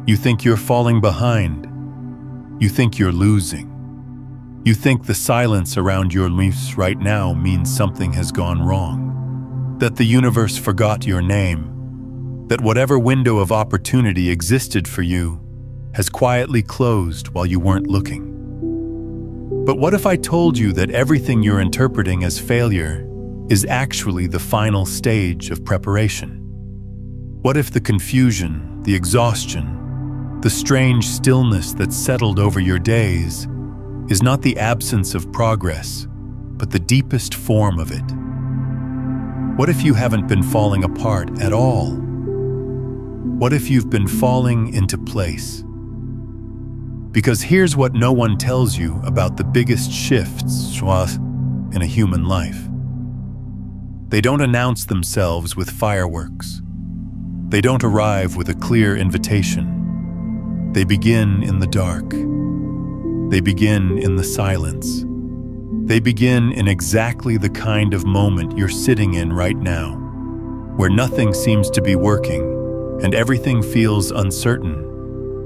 You think you're falling behind. You think you're losing. You think the silence around your lips right now means something has gone wrong, that the universe forgot your name, that whatever window of opportunity existed for you has quietly closed while you weren't looking. But what if I told you that everything you're interpreting as failure is actually the final stage of preparation? What if the confusion, the exhaustion, the strange stillness that settled over your days is not the absence of progress, but the deepest form of it? What if you haven't been falling apart at all? What if you've been falling into place? Because here's what no one tells you about the biggest shifts in a human life. They don't announce themselves with fireworks. They don't arrive with a clear invitation. They begin in the dark. They begin in the silence. They begin in exactly the kind of moment you're sitting in right now, where nothing seems to be working and everything feels uncertain,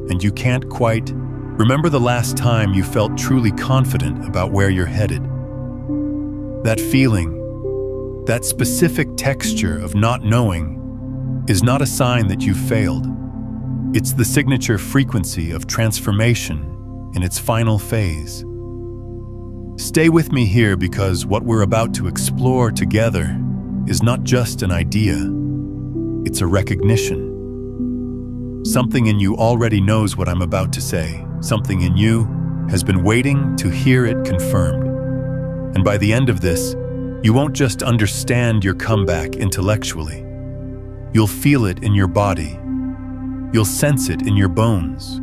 and you can't quite remember the last time you felt truly confident about where you're headed. That feeling, that specific texture of not knowing, is not a sign that you've failed. It's the signature frequency of transformation in its final phase. Stay with me here, because what we're about to explore together is not just an idea, it's a recognition. Something in you already knows what I'm about to say. Something in you has been waiting to hear it confirmed. And by the end of this, you won't just understand your comeback intellectually. You'll feel it in your body. You'll sense it in your bones.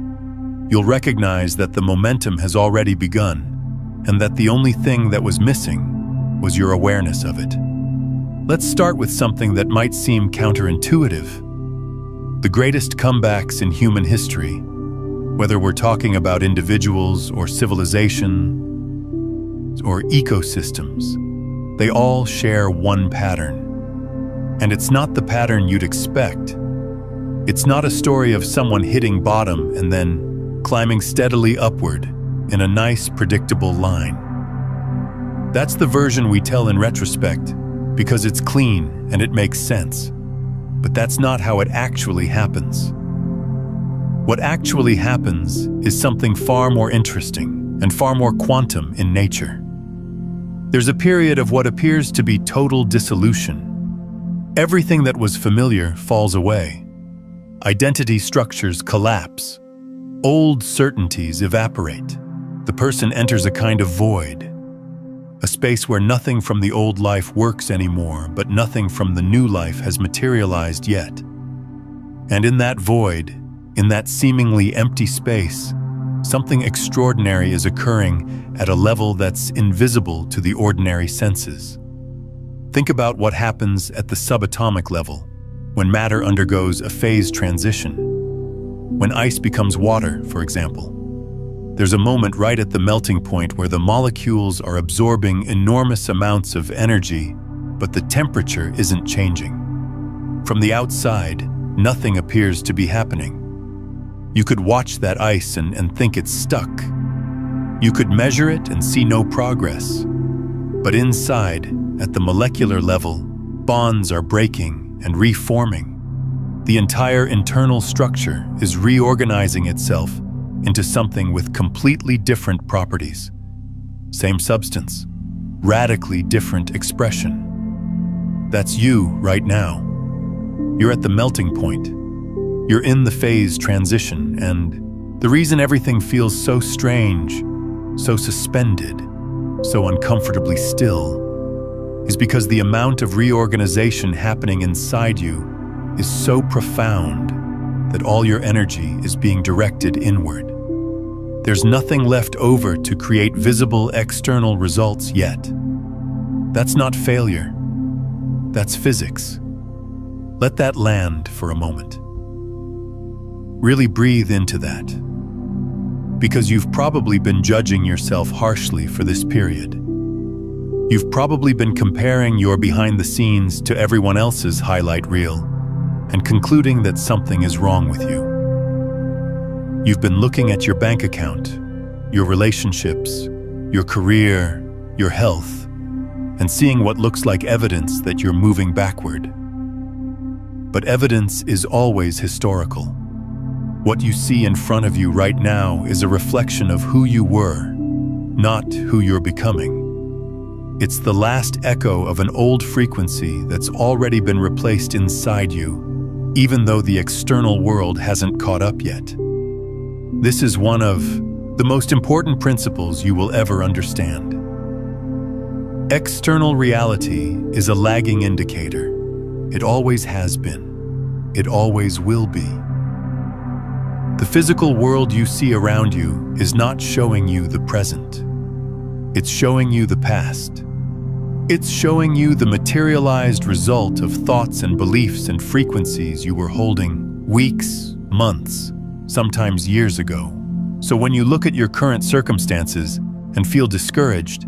You'll recognize that the momentum has already begun, and that the only thing that was missing was your awareness of it. Let's start with something that might seem counterintuitive. The greatest comebacks in human history, whether we're talking about individuals or civilization or ecosystems, they all share one pattern. And it's not the pattern you'd expect. It's not a story of someone hitting bottom and then climbing steadily upward in a nice, predictable line. That's the version we tell in retrospect because it's clean and it makes sense. But that's not how it actually happens. What actually happens is something far more interesting and far more quantum in nature. There's a period of what appears to be total dissolution. Everything that was familiar falls away. Identity structures collapse. Old certainties evaporate. The person enters a kind of void, a space where nothing from the old life works anymore, but nothing from the new life has materialized yet. And in that void, in that seemingly empty space, something extraordinary is occurring at a level that's invisible to the ordinary senses. Think about what happens at the subatomic level, when matter undergoes a phase transition. When ice becomes water, for example, there's a moment right at the melting point where the molecules are absorbing enormous amounts of energy, but the temperature isn't changing. From the outside, nothing appears to be happening. You could watch that ice and think it's stuck. You could measure it and see no progress. But inside, at the molecular level, bonds are breaking and reforming. The entire internal structure is reorganizing itself into something with completely different properties. Same substance, radically different expression. That's you right now. You're at the melting point. You're in the phase transition, and the reason everything feels so strange, so suspended, so uncomfortably still, is because the amount of reorganization happening inside you is so profound that all your energy is being directed inward. There's nothing left over to create visible external results yet. That's not failure. That's physics. Let that land for a moment. Really breathe into that. Because you've probably been judging yourself harshly for this period. You've probably been comparing your behind the scenes to everyone else's highlight reel and concluding that something is wrong with you. You've been looking at your bank account, your relationships, your career, your health, and seeing what looks like evidence that you're moving backward. But evidence is always historical. What you see in front of you right now is a reflection of who you were, not who you're becoming. It's the last echo of an old frequency that's already been replaced inside you, even though the external world hasn't caught up yet. This is one of the most important principles you will ever understand. External reality is a lagging indicator. It always has been. It always will be. The physical world you see around you is not showing you the present. It's showing you the past. It's showing you the materialized result of thoughts and beliefs and frequencies you were holding weeks, months, sometimes years ago. So when you look at your current circumstances and feel discouraged,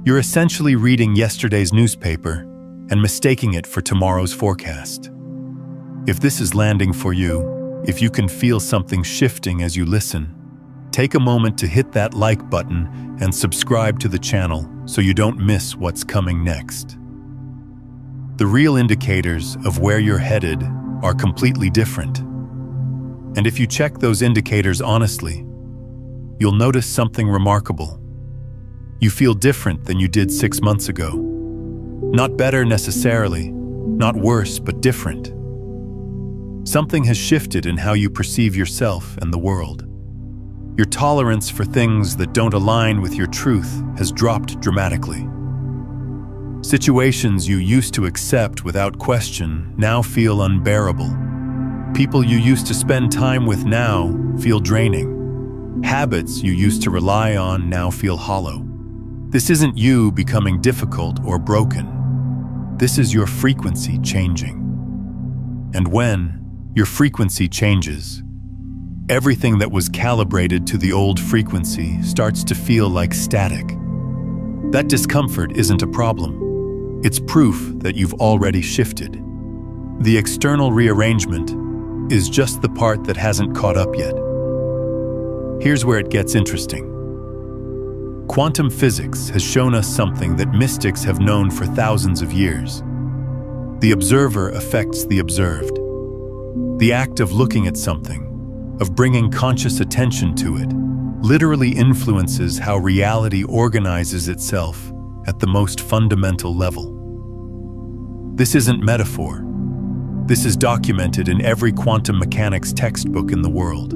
you're essentially reading yesterday's newspaper and mistaking it for tomorrow's forecast. If this is landing for you, if you can feel something shifting as you listen, take a moment to hit that like button and subscribe to the channel so you don't miss what's coming next. The real indicators of where you're headed are completely different. And if you check those indicators honestly, you'll notice something remarkable. You feel different than you did 6 months ago. Not better necessarily, not worse, but different. Something has shifted in how you perceive yourself and the world. Your tolerance for things that don't align with your truth has dropped dramatically. Situations you used to accept without question now feel unbearable. People you used to spend time with now feel draining. Habits you used to rely on now feel hollow. This isn't you becoming difficult or broken. This is your frequency changing. And when your frequency changes, everything that was calibrated to the old frequency starts to feel like static. That discomfort isn't a problem. It's proof that you've already shifted. The external rearrangement is just the part that hasn't caught up yet. Here's where it gets interesting. Quantum physics has shown us something that mystics have known for thousands of years. The observer affects the observed. The act of looking at something, of bringing conscious attention to it, literally influences how reality organizes itself at the most fundamental level. This isn't metaphor. This is documented in every quantum mechanics textbook in the world.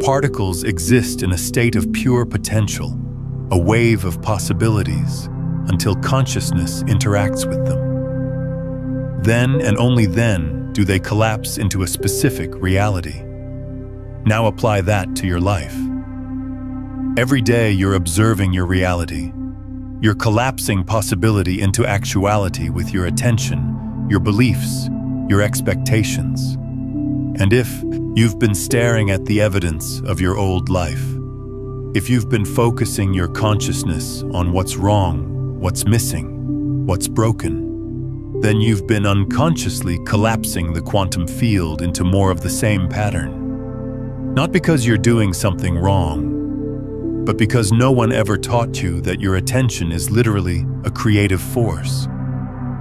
Particles exist in a state of pure potential, a wave of possibilities, until consciousness interacts with them. Then and only then do they collapse into a specific reality. Now apply that to your life. Every day you're observing your reality. You're collapsing possibility into actuality with your attention, your beliefs, your expectations. And if you've been staring at the evidence of your old life, if you've been focusing your consciousness on what's wrong, what's missing, what's broken, then you've been unconsciously collapsing the quantum field into more of the same pattern. Not because you're doing something wrong, but because no one ever taught you that your attention is literally a creative force.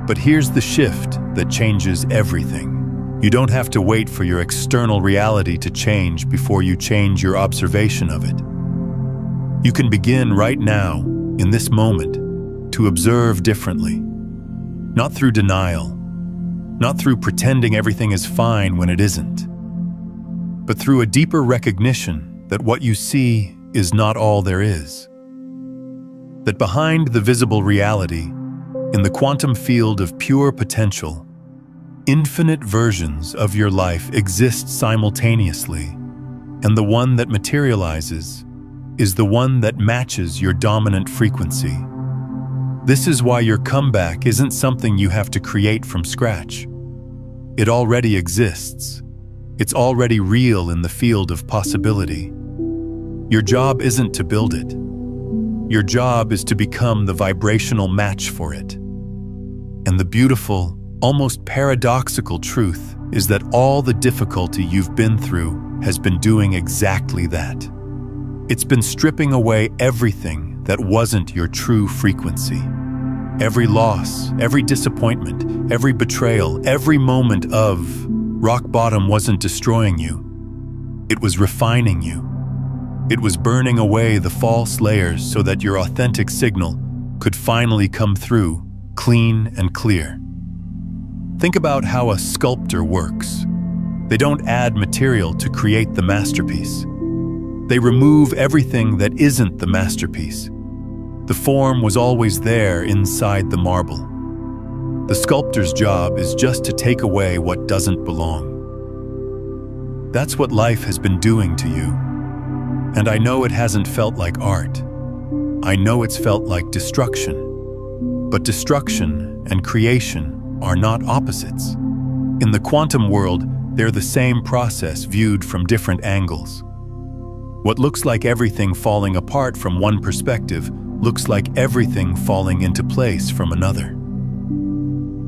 But here's the shift that changes everything. You don't have to wait for your external reality to change before you change your observation of it. You can begin right now, in this moment, to observe differently. Not through denial, not through pretending everything is fine when it isn't, but through a deeper recognition that what you see is not all there is. That behind the visible reality, in the quantum field of pure potential, infinite versions of your life exist simultaneously, and the one that materializes is the one that matches your dominant frequency. This is why your comeback isn't something you have to create from scratch. It already exists. It's already real in the field of possibility. Your job isn't to build it. Your job is to become the vibrational match for it. And the beautiful, almost paradoxical truth is that all the difficulty you've been through has been doing exactly that. It's been stripping away everything that wasn't your true frequency. Every loss, every disappointment, every betrayal, every moment of rock bottom wasn't destroying you. It was refining you. It was burning away the false layers so that your authentic signal could finally come through, clean and clear. Think about how a sculptor works. They don't add material to create the masterpiece. They remove everything that isn't the masterpiece. The form was always there inside the marble. The sculptor's job is just to take away what doesn't belong. That's what life has been doing to you. And I know it hasn't felt like art. I know it's felt like destruction. But destruction and creation are not opposites. In the quantum world, they're the same process viewed from different angles. What looks like everything falling apart from one perspective looks like everything falling into place from another.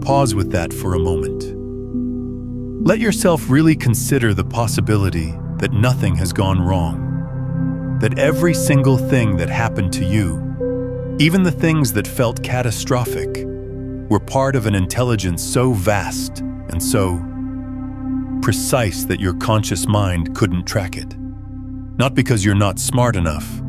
Pause with that for a moment. Let yourself really consider the possibility that nothing has gone wrong. That every single thing that happened to you, even the things that felt catastrophic, were part of an intelligence so vast and so precise that your conscious mind couldn't track it. Not because you're not smart enough,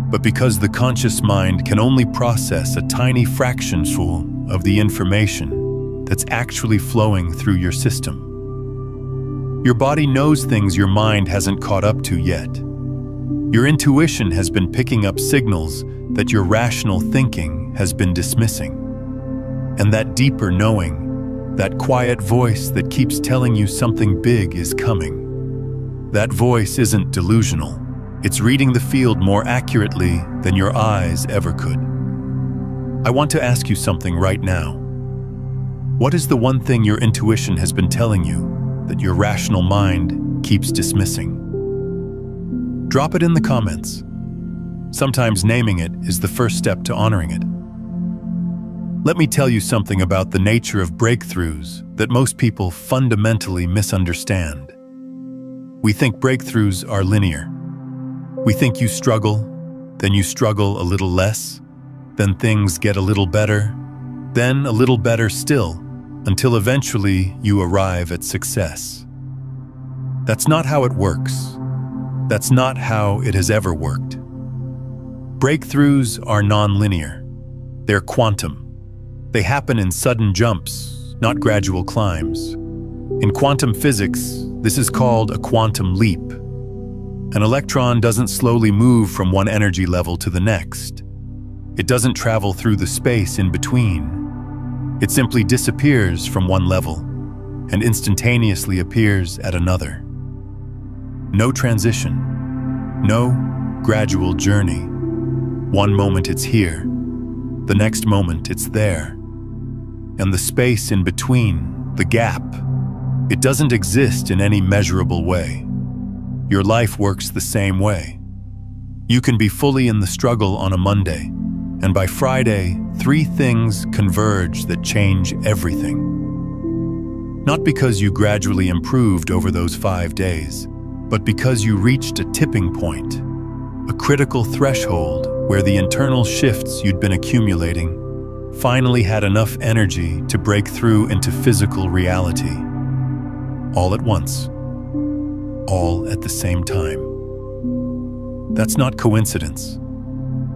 but because the conscious mind can only process a tiny fraction full of the information that's actually flowing through your system. Your body knows things your mind hasn't caught up to yet. Your intuition has been picking up signals that your rational thinking has been dismissing. And that deeper knowing, that quiet voice that keeps telling you something big is coming. That voice isn't delusional. It's reading the field more accurately than your eyes ever could. I want to ask you something right now. What is the one thing your intuition has been telling you that your rational mind keeps dismissing? Drop it in the comments. Sometimes naming it is the first step to honoring it. Let me tell you something about the nature of breakthroughs that most people fundamentally misunderstand. We think breakthroughs are linear. We think you struggle, then you struggle a little less, then things get a little better, then a little better still, until eventually you arrive at success. That's not how it works. That's not how it has ever worked. Breakthroughs are non-linear. They're quantum. They happen in sudden jumps, not gradual climbs. In quantum physics, this is called a quantum leap. An electron doesn't slowly move from one energy level to the next. It doesn't travel through the space in between. It simply disappears from one level and instantaneously appears at another. No transition, no gradual journey. One moment it's here, the next moment it's there. And the space in between, the gap, it doesn't exist in any measurable way. Your life works the same way. You can be fully in the struggle on a Monday, and by Friday, 3 things converge that change everything. Not because you gradually improved over those 5 days, but because you reached a tipping point, a critical threshold where the internal shifts you'd been accumulating finally had enough energy to break through into physical reality. All at once. All at the same time. That's not coincidence.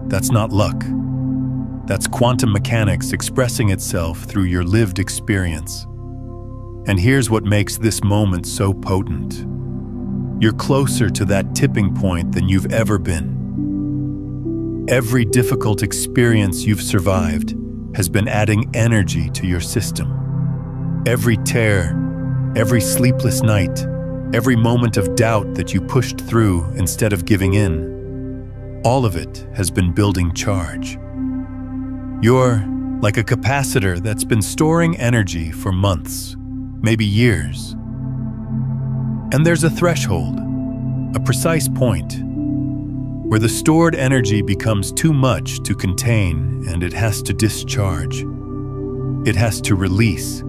That's not luck. That's quantum mechanics expressing itself through your lived experience. And here's what makes this moment so potent. You're closer to that tipping point than you've ever been. Every difficult experience you've survived has been adding energy to your system. Every tear, every sleepless night, every moment of doubt that you pushed through instead of giving in, all of it has been building charge. You're like a capacitor that's been storing energy for months, maybe years. And there's a threshold, a precise point, where the stored energy becomes too much to contain and it has to discharge. It has to release.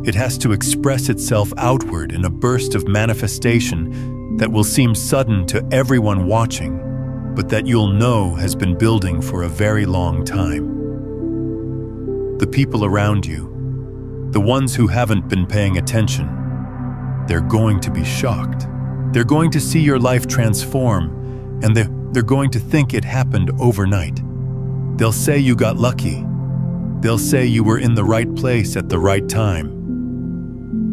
It has to express itself outward in a burst of manifestation that will seem sudden to everyone watching, but that you'll know has been building for a very long time. The people around you, the ones who haven't been paying attention, they're going to be shocked. They're going to see your life transform, and they're going to think it happened overnight. They'll say you got lucky. They'll say you were in the right place at the right time.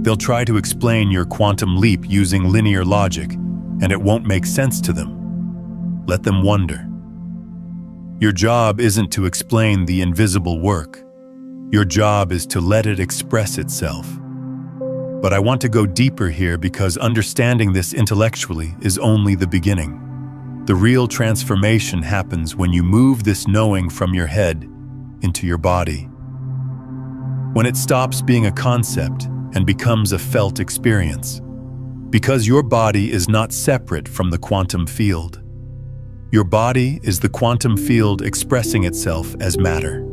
They'll try to explain your quantum leap using linear logic, and it won't make sense to them. Let them wonder. Your job isn't to explain the invisible work. Your job is to let it express itself. But I want to go deeper here because understanding this intellectually is only the beginning. The real transformation happens when you move this knowing from your head into your body. When it stops being a concept and becomes a felt experience. Because your body is not separate from the quantum field. Your body is the quantum field expressing itself as matter.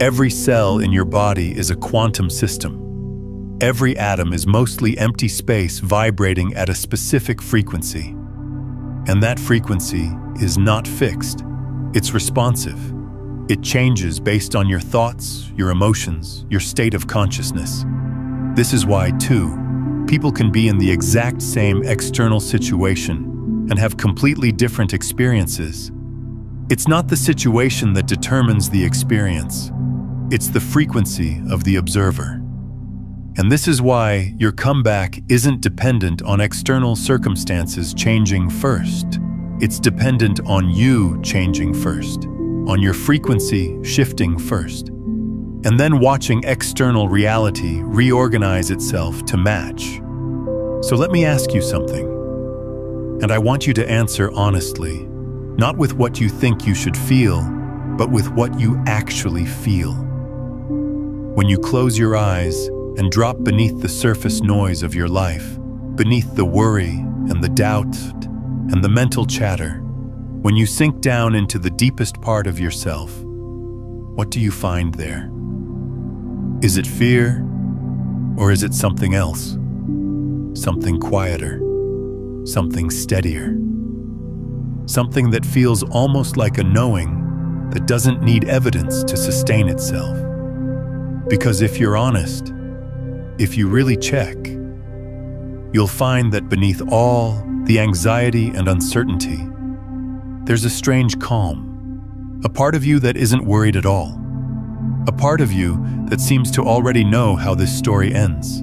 Every cell in your body is a quantum system. Every atom is mostly empty space vibrating at a specific frequency. And that frequency is not fixed. It's responsive. It changes based on your thoughts, your emotions, your state of consciousness. This is why, too, people can be in the exact same external situation and have completely different experiences. It's not the situation that determines the experience. It's the frequency of the observer. And this is why your comeback isn't dependent on external circumstances changing first. It's dependent on you changing first, on your frequency shifting first, and then watching external reality reorganize itself to match. So let me ask you something. And I want you to answer honestly, not with what you think you should feel, but with what you actually feel. When you close your eyes and drop beneath the surface noise of your life, beneath the worry and the doubt and the mental chatter, when you sink down into the deepest part of yourself, what do you find there? Is it fear, or is it something else? Something quieter, something steadier, something that feels almost like a knowing that doesn't need evidence to sustain itself. Because if you're honest, if you really check, you'll find that beneath all the anxiety and uncertainty, there's a strange calm, a part of you that isn't worried at all, a part of you that seems to already know how this story ends.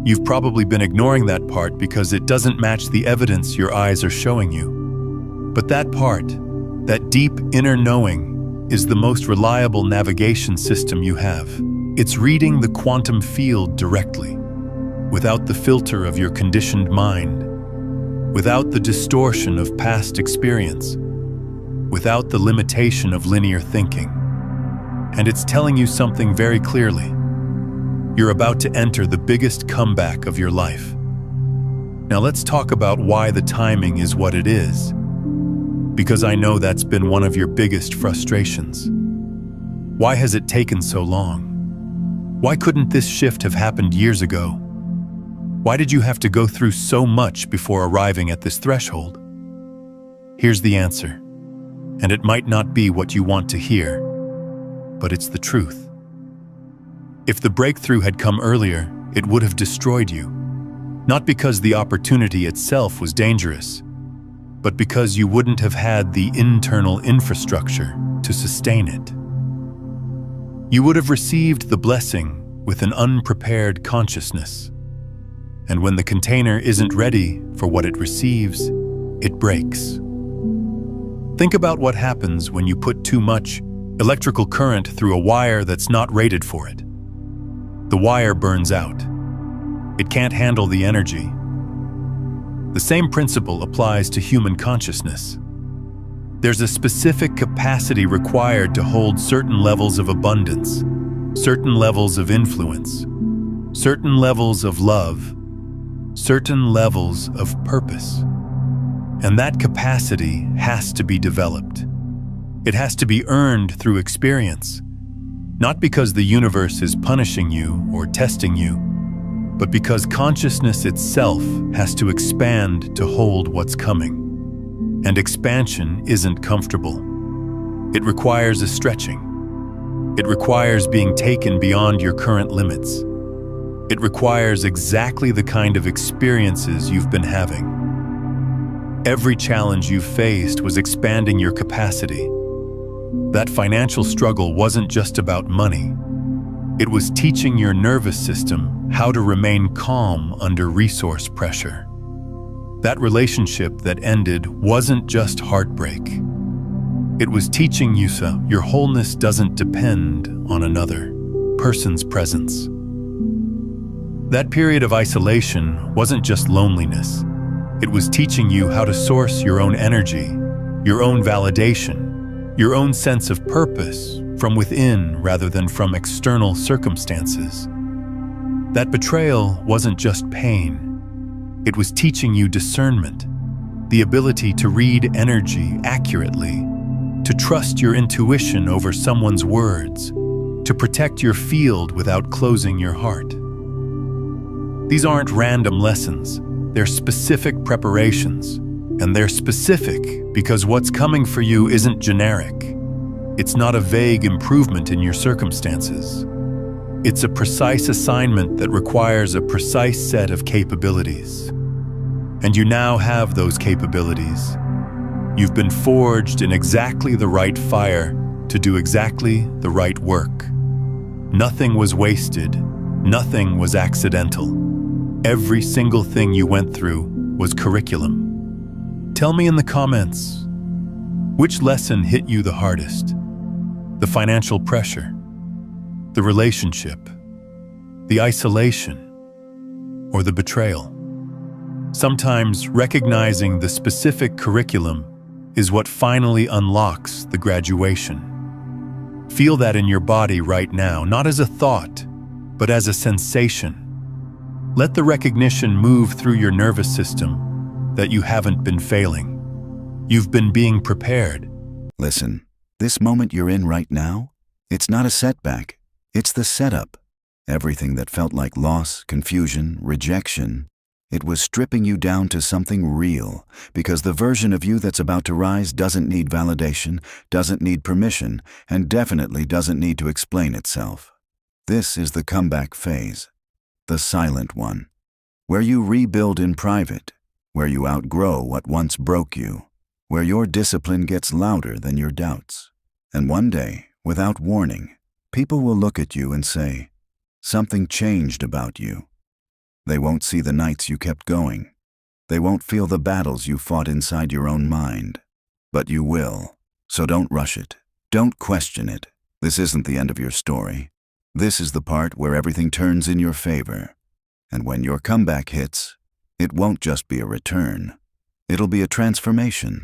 You've probably been ignoring that part because it doesn't match the evidence your eyes are showing you. But that part, that deep inner knowing, is the most reliable navigation system you have. It's reading the quantum field directly, without the filter of your conditioned mind, without the distortion of past experience, without the limitation of linear thinking. And it's telling you something very clearly. You're about to enter the biggest comeback of your life. Now let's talk about why the timing is what it is, because I know that's been one of your biggest frustrations. Why has it taken so long? Why couldn't this shift have happened years ago? Why did you have to go through so much before arriving at this threshold? Here's the answer, and it might not be what you want to hear, but it's the truth. If the breakthrough had come earlier, it would have destroyed you. Not because the opportunity itself was dangerous, but because you wouldn't have had the internal infrastructure to sustain it. You would have received the blessing with an unprepared consciousness. And when the container isn't ready for what it receives, it breaks. Think about what happens when you put too much electrical current through a wire that's not rated for it. The wire burns out. It can't handle the energy. The same principle applies to human consciousness. There's a specific capacity required to hold certain levels of abundance, certain levels of influence, certain levels of love, certain levels of purpose. And that capacity has to be developed. It has to be earned through experience. Not because the universe is punishing you or testing you, but because consciousness itself has to expand to hold what's coming. And expansion isn't comfortable. It requires a stretching. It requires being taken beyond your current limits. It requires exactly the kind of experiences you've been having. Every challenge you've faced was expanding your capacity. That financial struggle wasn't just about money. It was teaching your nervous system how to remain calm under resource pressure. That relationship that ended wasn't just heartbreak. It was teaching you your wholeness doesn't depend on another person's presence. That period of isolation wasn't just loneliness. It was teaching you how to source your own energy, your own validation, your own sense of purpose from within rather than from external circumstances. That betrayal wasn't just pain. It was teaching you discernment, the ability to read energy accurately, to trust your intuition over someone's words, to protect your field without closing your heart. These aren't random lessons, they're specific preparations, and they're specific because what's coming for you isn't generic. It's not a vague improvement in your circumstances. It's a precise assignment that requires a precise set of capabilities. And you now have those capabilities. You've been forged in exactly the right fire to do exactly the right work. Nothing was wasted. Nothing was accidental. Every single thing you went through was curriculum. Tell me in the comments, which lesson hit you the hardest? The financial pressure, the relationship, the isolation, or the betrayal? Sometimes recognizing the specific curriculum is what finally unlocks the graduation. Feel that in your body right now, not as a thought, but as a sensation. Let the recognition move through your nervous system that you haven't been failing. You've been being prepared. Listen, this moment you're in right now, it's not a setback, it's the setup. Everything that felt like loss, confusion, rejection, it was stripping you down to something real, because the version of you that's about to rise doesn't need validation, doesn't need permission, and definitely doesn't need to explain itself. This is the comeback phase, the silent one, where you rebuild in private, where you outgrow what once broke you, where your discipline gets louder than your doubts. And one day, without warning, people will look at you and say, something changed about you. They won't see the nights you kept going. They won't feel the battles you fought inside your own mind. But you will. So don't rush it. Don't question it. This isn't the end of your story. This is the part where everything turns in your favor. And when your comeback hits, it won't just be a return. It'll be a transformation.